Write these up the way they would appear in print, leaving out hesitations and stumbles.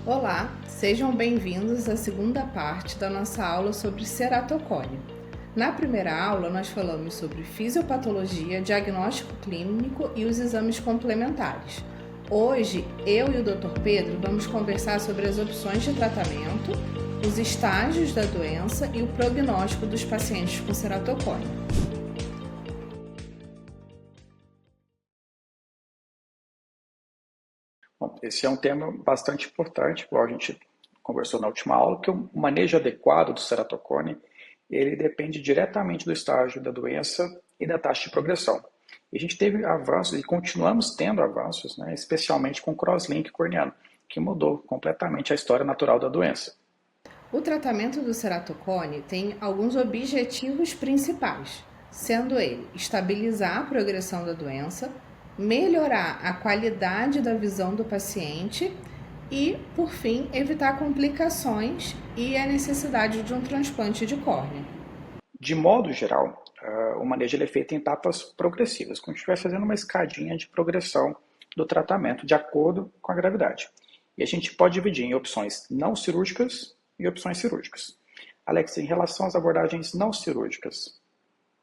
Olá, sejam bem-vindos à segunda parte da nossa aula sobre ceratocone. Na primeira aula, nós falamos sobre fisiopatologia, diagnóstico clínico e os exames complementares. Hoje, eu e o Dr. Pedro vamos conversar sobre as opções de tratamento, os estágios da doença e o prognóstico dos pacientes com ceratocone. Bom, esse é um tema bastante importante, igual a gente conversou na última aula, que o manejo adequado do ceratocone, ele depende diretamente do estágio da doença e da taxa de progressão. E a gente teve avanços e continuamos tendo avanços, né, especialmente com o crosslink corneano, que mudou completamente a história natural da doença. O tratamento do ceratocone tem alguns objetivos principais, sendo ele estabilizar a progressão da doença, melhorar a qualidade da visão do paciente e, por fim, evitar complicações e a necessidade de um transplante de córnea. De modo geral, o manejo ele é feito em etapas progressivas, como se estivesse fazendo uma escadinha de progressão do tratamento de acordo com a gravidade. E a gente pode dividir em opções não cirúrgicas e opções cirúrgicas. Alex, em relação às abordagens não cirúrgicas,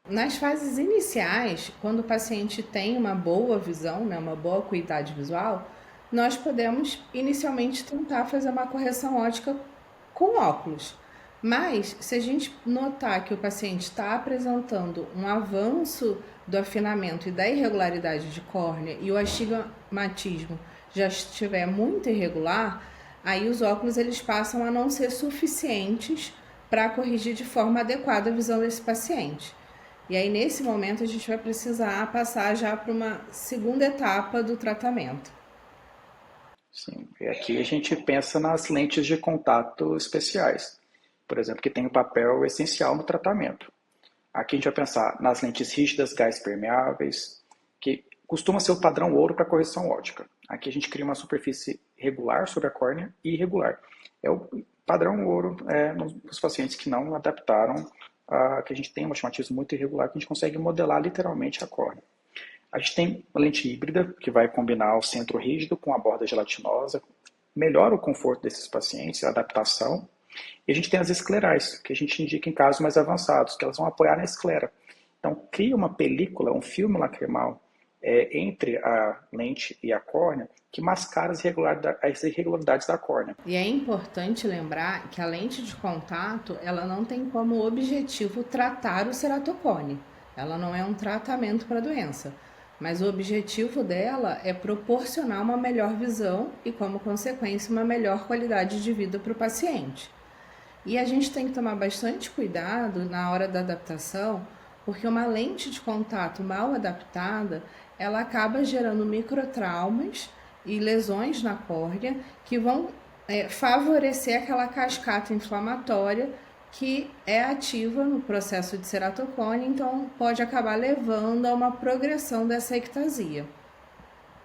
Nas fases iniciais, quando o paciente tem uma boa visão, né, uma boa acuidade visual, nós podemos inicialmente tentar fazer uma correção óptica com óculos. Mas, se a gente notar que o paciente está apresentando um avanço do afinamento e da irregularidade de córnea e o astigmatismo já estiver muito irregular, aí os óculos eles passam a não ser suficientes para corrigir de forma adequada a visão desse paciente. E aí, nesse momento, a gente vai precisar passar já para uma segunda etapa do tratamento. sim, e aqui a gente pensa nas lentes de contato especiais, por exemplo, que tem um papel essencial no tratamento. Aqui a gente vai pensar nas lentes rígidas gás permeáveis, que costuma ser o padrão ouro para correção óptica. Aqui a gente cria uma superfície regular sobre a córnea e irregular. É o padrão ouro nos pacientes que não adaptaram, que a gente tem um astigmatismo muito irregular, que a gente consegue modelar literalmente a córnea. A gente tem uma lente híbrida, que vai combinar o centro rígido com a borda gelatinosa, melhora o conforto desses pacientes, a adaptação. E a gente tem as esclerais, que a gente indica em casos mais avançados, que elas vão apoiar na esclera. Então, cria uma película, um filme lacrimal entre a lente e a córnea, que mascara as irregularidades da córnea. E é importante lembrar que a lente de contato, ela não tem como objetivo tratar o ceratocone. Ela não é um tratamento para a doença, mas o objetivo dela é proporcionar uma melhor visão e, como consequência, uma melhor qualidade de vida para o paciente. E a gente tem que tomar bastante cuidado na hora da adaptação, porque uma lente de contato mal adaptada, ela acaba gerando microtraumas e lesões na córnea que vão favorecer aquela cascata inflamatória que é ativa no processo de ceratocone, então pode acabar levando a uma progressão dessa ectasia.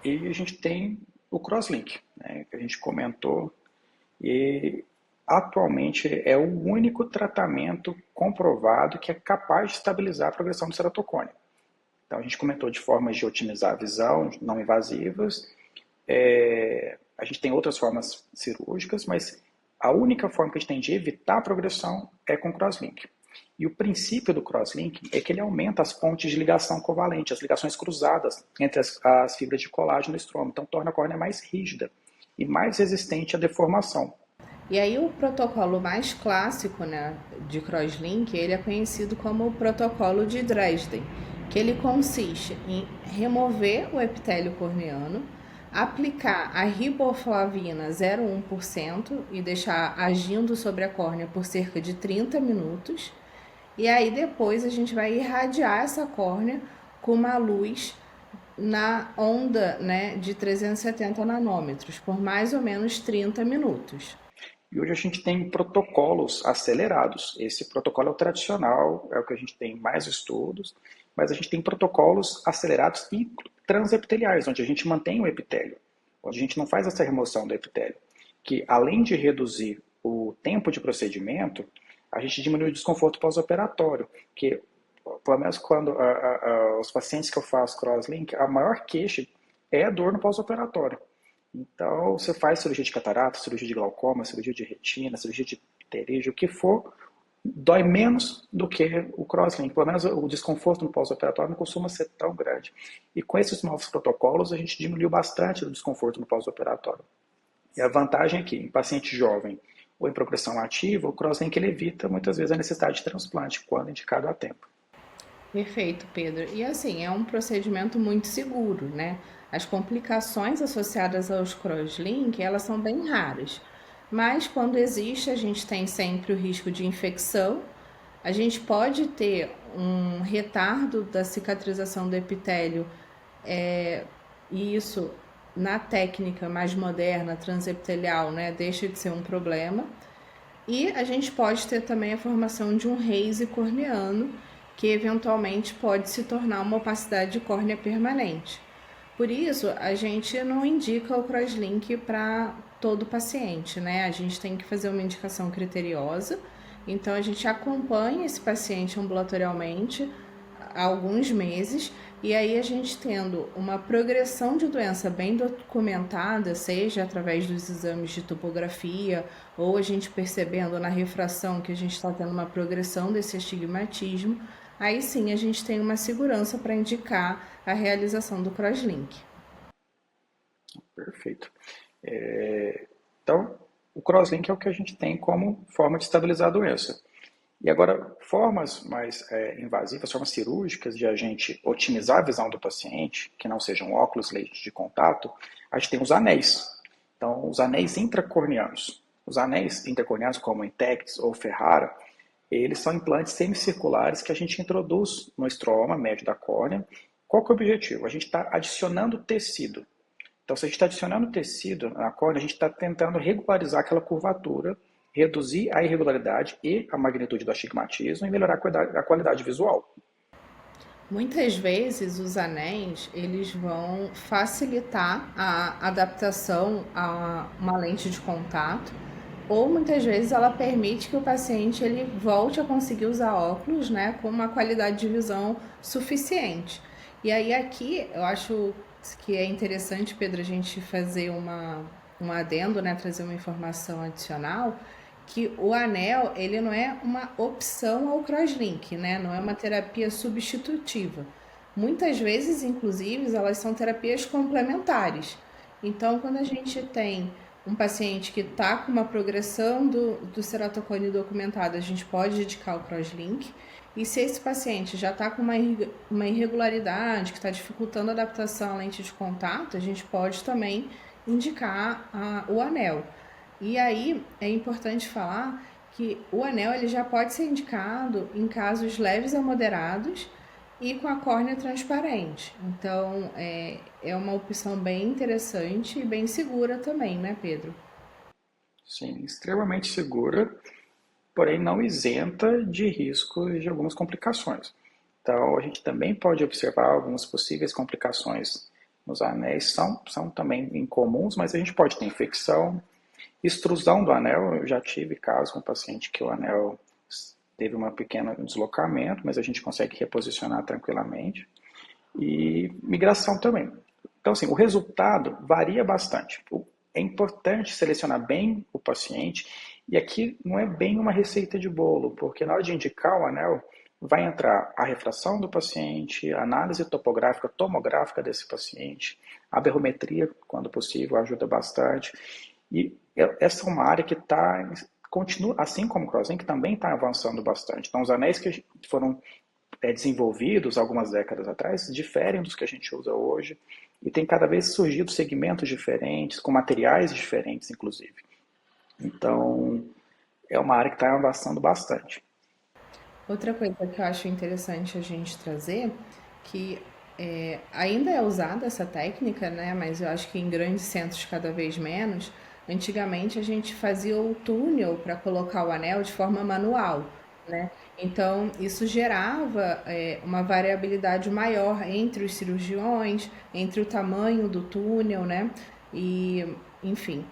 E a gente tem o crosslink, né, que a gente comentou, e atualmente é o único tratamento comprovado que é capaz de estabilizar a progressão do ceratocone. Então a gente comentou de formas de otimizar a visão, não invasivas. A gente tem outras formas cirúrgicas, mas a única forma que a gente tem de evitar a progressão é com crosslink. E o princípio do crosslink é que ele aumenta as pontes de ligação covalente, as ligações cruzadas entre as fibras de colágeno do estroma. Então torna a córnea mais rígida e mais resistente à deformação. E aí o protocolo mais clássico, né, de crosslink, ele é conhecido como o protocolo de Dresden, que ele consiste em remover o epitélio corneano, aplicar a riboflavina 0,1% e deixar agindo sobre a córnea por cerca de 30 minutos. E aí depois a gente vai irradiar essa córnea com uma luz na onda, né, de 370 nanômetros por mais ou menos 30 minutos. E hoje a gente tem protocolos acelerados. Esse protocolo é o tradicional, é o que a gente tem mais estudos, mas a gente tem protocolos acelerados e transepiteliais, onde a gente mantém o epitélio, onde a gente não faz essa remoção do epitélio, que além de reduzir o tempo de procedimento, a gente diminui o desconforto pós-operatório, que pelo menos quando os pacientes que eu faço crosslink, a maior queixa é a dor no pós-operatório. Então, você faz cirurgia de catarata, cirurgia de glaucoma, cirurgia de retina, cirurgia de pterígio, o que for, dói menos do que o crosslink. Pelo menos o desconforto no pós-operatório não costuma ser tão grande. E com esses novos protocolos, a gente diminuiu bastante o desconforto no pós-operatório. E a vantagem é que, em paciente jovem ou em progressão ativa, o crosslink ele evita muitas vezes a necessidade de transplante, quando indicado a tempo. Perfeito, Pedro. E assim, é um procedimento muito seguro, né? As complicações associadas aos crosslink, elas são bem raras. Mas quando existe, a gente tem sempre o risco de infecção. A gente pode ter um retardo da cicatrização do epitélio, e isso na técnica mais moderna, transepitelial, né, deixa de ser um problema. E a gente pode ter também a formação de um raise corneano, que eventualmente pode se tornar uma opacidade de córnea permanente. Por isso, a gente não indica o crosslink para todo paciente, né? A gente tem que fazer uma indicação criteriosa. Então, a gente acompanha esse paciente ambulatorialmente há alguns meses, e aí a gente tendo uma progressão de doença bem documentada, seja através dos exames de topografia, ou a gente percebendo na refração que a gente está tendo uma progressão desse astigmatismo, aí sim a gente tem uma segurança para indicar a realização do crosslink. Perfeito. Então, o crosslink é o que a gente tem como forma de estabilizar a doença. E agora, formas mais invasivas, formas cirúrgicas de a gente otimizar a visão do paciente, que não sejam óculos, lentes de contato, a gente tem os anéis. Então, os anéis intracorneanos. Os anéis intracorneanos, como o Intex ou Ferrara, eles são implantes semicirculares que a gente introduz no estroma médio da córnea. Qual que é o objetivo? A gente está adicionando tecido. Então, se a gente está adicionando tecido na córnea, a gente está tentando regularizar aquela curvatura, reduzir a irregularidade e a magnitude do astigmatismo e melhorar a qualidade visual. Muitas vezes os anéis eles vão facilitar a adaptação a uma lente de contato, ou muitas vezes ela permite que o paciente ele volte a conseguir usar óculos, né, com uma qualidade de visão suficiente. E aí aqui eu acho que é interessante, Pedro, a gente fazer um adendo, né, trazer uma informação adicional, que o anel ele não é uma opção ao crosslink, né? Não é uma terapia substitutiva. Muitas vezes, inclusive, elas são terapias complementares. Então, quando a gente tem um paciente que está com uma progressão do ceratocone documentada, a gente pode indicar o crosslink. E se esse paciente já está com uma irregularidade que está dificultando a adaptação à lente de contato, a gente pode também indicar o anel. E aí é importante falar que o anel ele já pode ser indicado em casos leves a moderados e com a córnea transparente. Então é uma opção bem interessante e bem segura também, né, Pedro? Sim, extremamente segura, porém não isenta de riscos de algumas complicações. Então, a gente também pode observar algumas possíveis complicações nos anéis, são também incomuns, mas a gente pode ter infecção, extrusão do anel. Eu já tive caso com um paciente que o anel teve um pequeno deslocamento, mas a gente consegue reposicionar tranquilamente. E migração também. Então, assim, o resultado varia bastante. É importante selecionar bem o paciente, e aqui não é bem uma receita de bolo, porque na hora de indicar o anel, vai entrar a refração do paciente, a análise topográfica, tomográfica desse paciente, a berrometria, quando possível, ajuda bastante. E essa é uma área que continua, assim como o crosslink, também está avançando bastante. Então, os anéis que foram desenvolvidos algumas décadas atrás diferem dos que a gente usa hoje, e tem cada vez surgido segmentos diferentes, com materiais diferentes, inclusive. Então, é uma área que está avançando bastante. Outra coisa que eu acho interessante a gente trazer, que ainda é usada essa técnica, né? Mas eu acho que em grandes centros cada vez menos. Antigamente a gente fazia o túnel para colocar o anel de forma manual, né? Então isso gerava uma variabilidade maior entre os cirurgiões, entre o tamanho do túnel, né? E, enfim,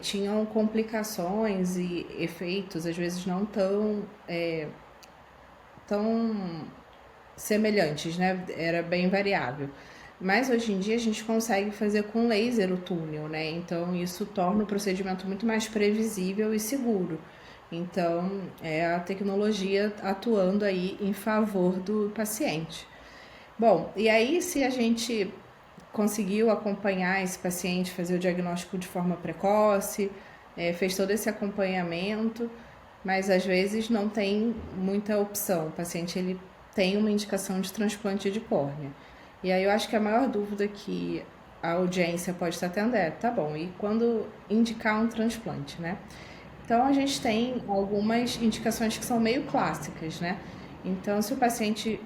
tinham complicações e efeitos, às vezes não tão semelhantes, né? Era bem variável. Mas hoje em dia a gente consegue fazer com laser o túnel, né? Então isso torna o procedimento muito mais previsível e seguro. Então é a tecnologia atuando aí em favor do paciente. Bom, e aí se a gente conseguiu acompanhar esse paciente, fazer o diagnóstico de forma precoce, fez todo esse acompanhamento, mas às vezes não tem muita opção. O paciente ele tem uma indicação de transplante de córnea. E aí eu acho que a maior dúvida que a audiência pode estar tendo é, tá bom, e quando indicar um transplante, né? Então a gente tem algumas indicações que são meio clássicas, né? Então, se o paciente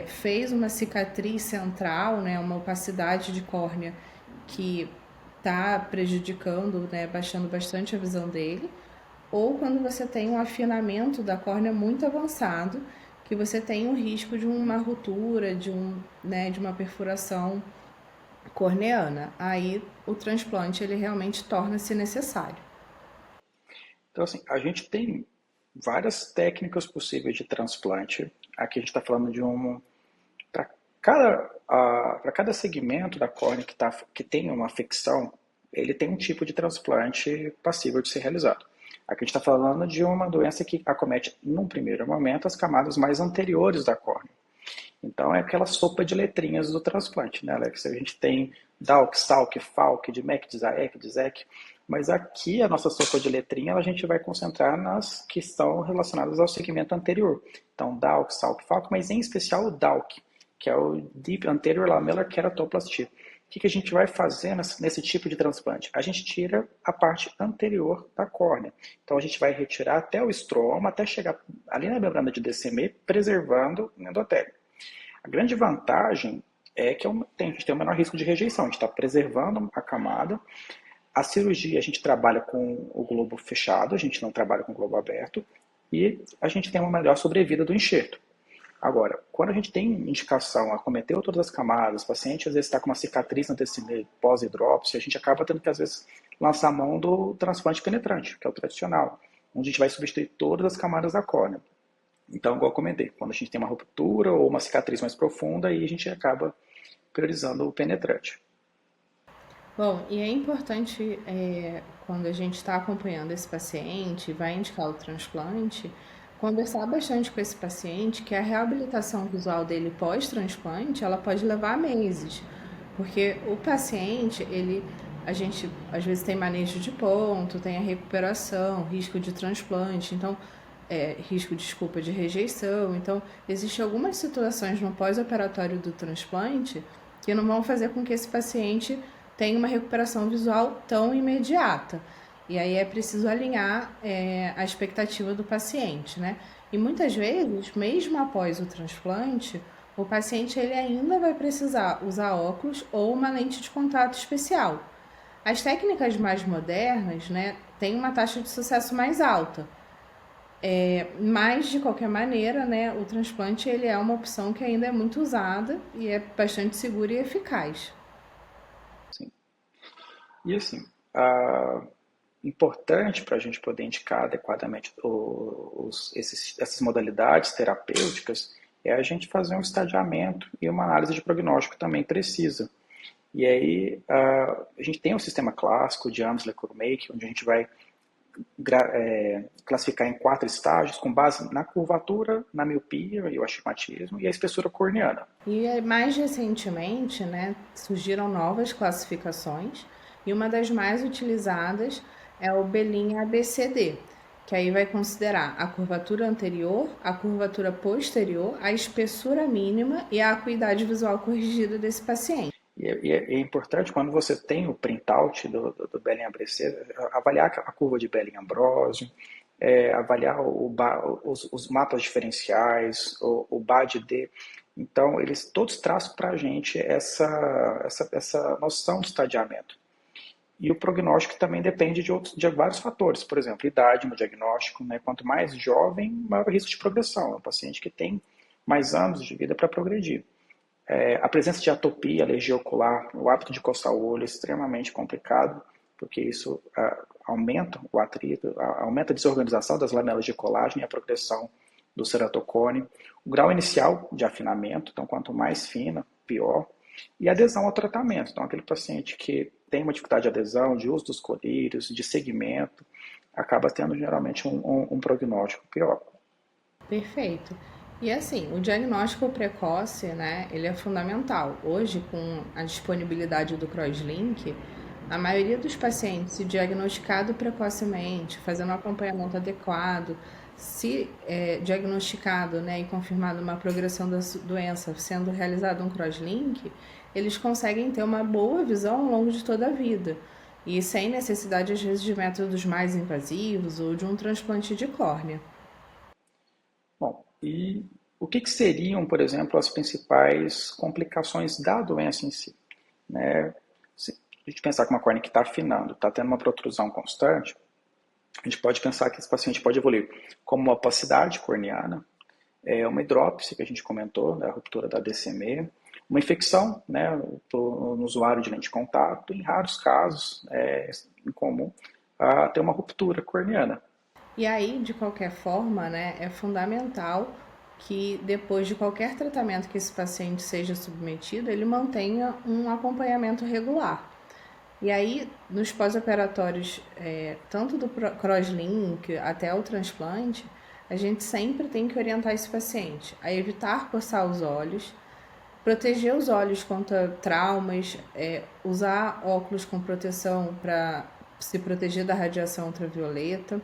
fez uma cicatriz central, né, uma opacidade de córnea que está prejudicando, né, baixando bastante a visão dele, ou quando você tem um afinamento da córnea muito avançado, que você tem o risco de uma ruptura, de uma perfuração corneana. Aí o transplante ele realmente torna-se necessário. Então, assim, a gente tem várias técnicas possíveis de transplante. Aqui a gente está falando de um. Para cada segmento da córnea que tem uma afecção, ele tem um tipo de transplante passível de ser realizado. Aqui a gente está falando de uma doença que acomete, num primeiro momento, as camadas mais anteriores da córnea. Então é aquela sopa de letrinhas do transplante, né, Alex? A gente tem DALK, SALK, FALK, DMEK, DZAEK, DZEK, mas aqui a nossa sopa de letrinha a gente vai concentrar nas que estão relacionadas ao segmento anterior. Então DALK, SALK, FALK, mas em especial o DALK, que é o Deep Anterior Lamellar Keratoplasty. O que a gente vai fazer nesse tipo de transplante? A gente tira a parte anterior da córnea. Então a gente vai retirar até o estroma, até chegar ali na membrana de DCM, preservando o endotélio. A grande vantagem é que a gente tem o menor risco de rejeição, a gente está preservando a camada. A cirurgia a gente trabalha com o globo fechado, a gente não trabalha com o globo aberto, e a gente tem uma melhor sobrevida do enxerto. Agora, quando a gente tem indicação, acometeu todas as camadas, o paciente às vezes está com uma cicatriz na TCM pós-hidrópsia, a gente acaba tendo que às vezes lançar a mão do transplante penetrante, que é o tradicional, onde a gente vai substituir todas as camadas da córnea. Então, igual eu comentei, quando a gente tem uma ruptura ou uma cicatriz mais profunda, aí a gente acaba priorizando o penetrante. Bom, e é importante, quando a gente está acompanhando esse paciente, vai indicar o transplante, conversar bastante com esse paciente que a reabilitação visual dele pós-transplante, ela pode levar meses, porque o paciente, a gente às vezes tem manejo de ponto, tem a recuperação, risco de transplante, então, risco, desculpa, de rejeição, então, existem algumas situações no pós-operatório do transplante que não vão fazer com que esse paciente tenha uma recuperação visual tão imediata. E aí é preciso alinhar a expectativa do paciente, né? E muitas vezes, mesmo após o transplante, o paciente ele ainda vai precisar usar óculos ou uma lente de contato especial. As técnicas mais modernas, né, têm uma taxa de sucesso mais alta. Mas, de qualquer maneira, né, o transplante ele é uma opção que ainda é muito usada e é bastante segura e eficaz. Sim. E assim, importante para a gente poder indicar adequadamente essas modalidades terapêuticas é a gente fazer um estadiamento e uma análise de prognóstico também precisa. E aí a gente tem um sistema clássico de Amsler-Kurmake, onde a gente vai classificar em 4 estágios com base na curvatura, na miopia e o astigmatismo e a espessura corneana. E mais recentemente, né, surgiram novas classificações e uma das mais utilizadas é o Belin ABCD, que aí vai considerar a curvatura anterior, a curvatura posterior, a espessura mínima e a acuidade visual corrigida desse paciente. E é importante, quando você tem o printout do Belin-ABC, avaliar a curva de Belin-Ambrosio, avaliar os mapas diferenciais, o BAD-D. Então, eles todos trazem para a gente essa noção de estadiamento. E o prognóstico também depende de vários fatores, por exemplo, idade no diagnóstico, né? Quanto mais jovem, maior o risco de progressão. É um paciente que tem mais anos de vida para progredir. A presença de atopia, alergia ocular, o hábito de coçar o olho é extremamente complicado, porque isso aumenta o atrito, aumenta a desorganização das lamelas de colágeno e a progressão do ceratocone. O grau inicial de afinamento, então quanto mais fina, pior. E adesão ao tratamento. Então, aquele paciente que tem uma dificuldade de adesão, de uso dos colírios, de segmento, acaba tendo geralmente um prognóstico pior. Perfeito. E assim, o diagnóstico precoce, né, ele é fundamental. Hoje, com a disponibilidade do CrossLink, a maioria dos pacientes, se diagnosticado precocemente, fazendo um acompanhamento adequado, se diagnosticado, né, e confirmado uma progressão da doença, sendo realizado um CrossLink, eles conseguem ter uma boa visão ao longo de toda a vida. E sem necessidade, às vezes, de métodos mais invasivos ou de um transplante de córnea. Bom, e o que seriam, por exemplo, as principais complicações da doença em si? Né? Se a gente pensar que uma córnea que está afinando, está tendo uma protrusão constante, a gente pode pensar que esse paciente pode evoluir como uma opacidade corneana, uma hidrópise, que a gente comentou, né, a ruptura da DCM, uma infecção, né, no usuário de lente de contato, em raros casos, é incomum, ter uma ruptura corneana. E aí, de qualquer forma, né, é fundamental que depois de qualquer tratamento que esse paciente seja submetido, ele mantenha um acompanhamento regular. E aí, nos pós-operatórios, tanto do crosslink até o transplante, a gente sempre tem que orientar esse paciente a evitar coçar os olhos, proteger os olhos contra traumas, usar óculos com proteção para se proteger da radiação ultravioleta.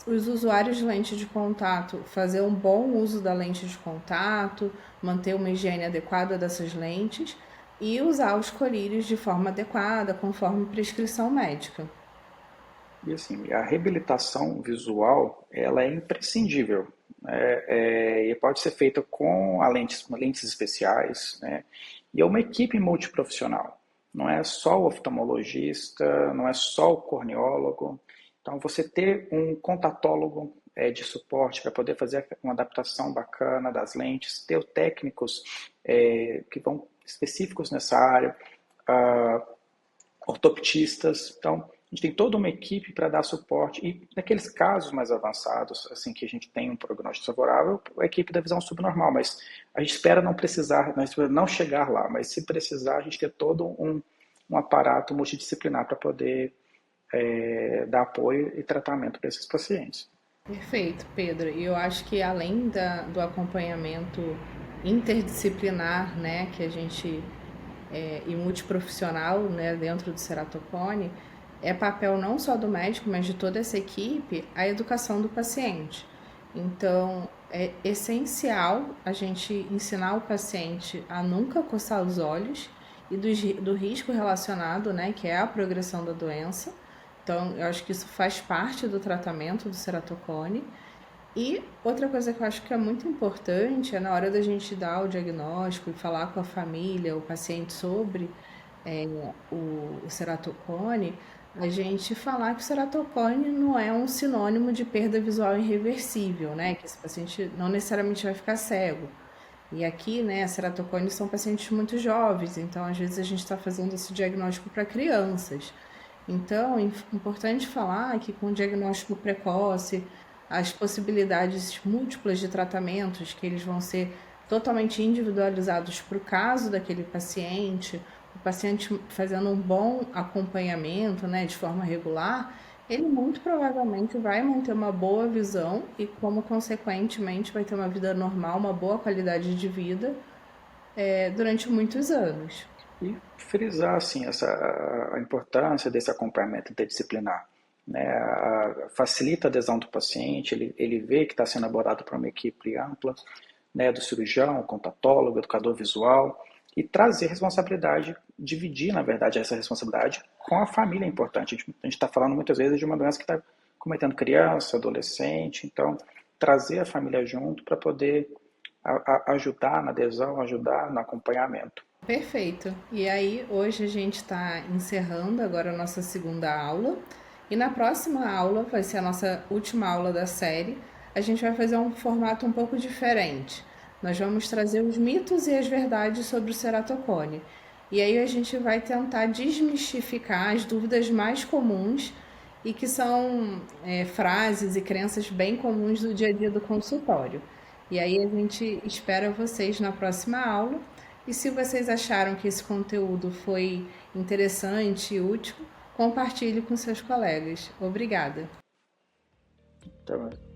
Os usuários de lente de contato fazer um bom uso da lente de contato, manter uma higiene adequada dessas lentes e usar os colírios de forma adequada, conforme prescrição médica. E assim, a reabilitação visual, ela é imprescindível. E pode ser feita com lentes especiais, né? E é uma equipe multiprofissional. Não é só o oftalmologista, não é só o corneólogo. Então, você ter um contatólogo de suporte para poder fazer uma adaptação bacana das lentes, ter técnicos que vão específicos nessa área, ortoptistas. Então, a gente tem toda uma equipe para dar suporte e naqueles casos mais avançados, assim que a gente tem um prognóstico favorável, a equipe da visão subnormal, mas a gente espera não precisar, não chegar lá, mas se precisar, a gente ter todo um aparato multidisciplinar para poder dar apoio e tratamento para esses pacientes. Perfeito, Pedro. E eu acho que além do acompanhamento interdisciplinar, né, que a gente e multiprofissional, né, dentro do ceratocone, é papel não só do médico, mas de toda essa equipe, a educação do paciente. Então, é essencial a gente ensinar o paciente a nunca coçar os olhos e do risco relacionado, né, que é a progressão da doença. Então, eu acho que isso faz parte do tratamento do ceratocone. E outra coisa que eu acho que é muito importante é na hora da gente dar o diagnóstico e falar com a família, o paciente sobre o ceratocone, a gente falar que o ceratocone não é um sinônimo de perda visual irreversível, né? Que esse paciente não necessariamente vai ficar cego. E aqui, né, a ceratocone são pacientes muito jovens, então às vezes a gente está fazendo esse diagnóstico para crianças. Então, é importante falar que com o diagnóstico precoce, as possibilidades múltiplas de tratamentos, que eles vão ser totalmente individualizados para o caso daquele paciente, o paciente fazendo um bom acompanhamento, né, de forma regular, ele muito provavelmente vai manter uma boa visão e, como consequentemente, vai ter uma vida normal, uma boa qualidade de vida durante muitos anos. E frisar assim, a importância desse acompanhamento interdisciplinar. Né? Facilita a adesão do paciente, ele vê que está sendo abordado por uma equipe ampla, né, do cirurgião, contatólogo, educador visual, e trazer responsabilidade, dividir, na verdade, essa responsabilidade com a família é importante. A gente está falando muitas vezes de uma doença que está cometendo criança, adolescente, então trazer a família junto para poder ajudar na adesão, ajudar no acompanhamento. Perfeito. E aí, hoje a gente está encerrando agora a nossa segunda aula. E na próxima aula, vai ser a nossa última aula da série, a gente vai fazer um formato um pouco diferente. Nós vamos trazer os mitos e as verdades sobre o ceratocone. E aí a gente vai tentar desmistificar as dúvidas mais comuns e que são frases e crenças bem comuns do dia a dia do consultório. E aí a gente espera vocês na próxima aula E se vocês acharam que esse conteúdo foi interessante e útil, compartilhe com seus colegas. Obrigada! Até mais.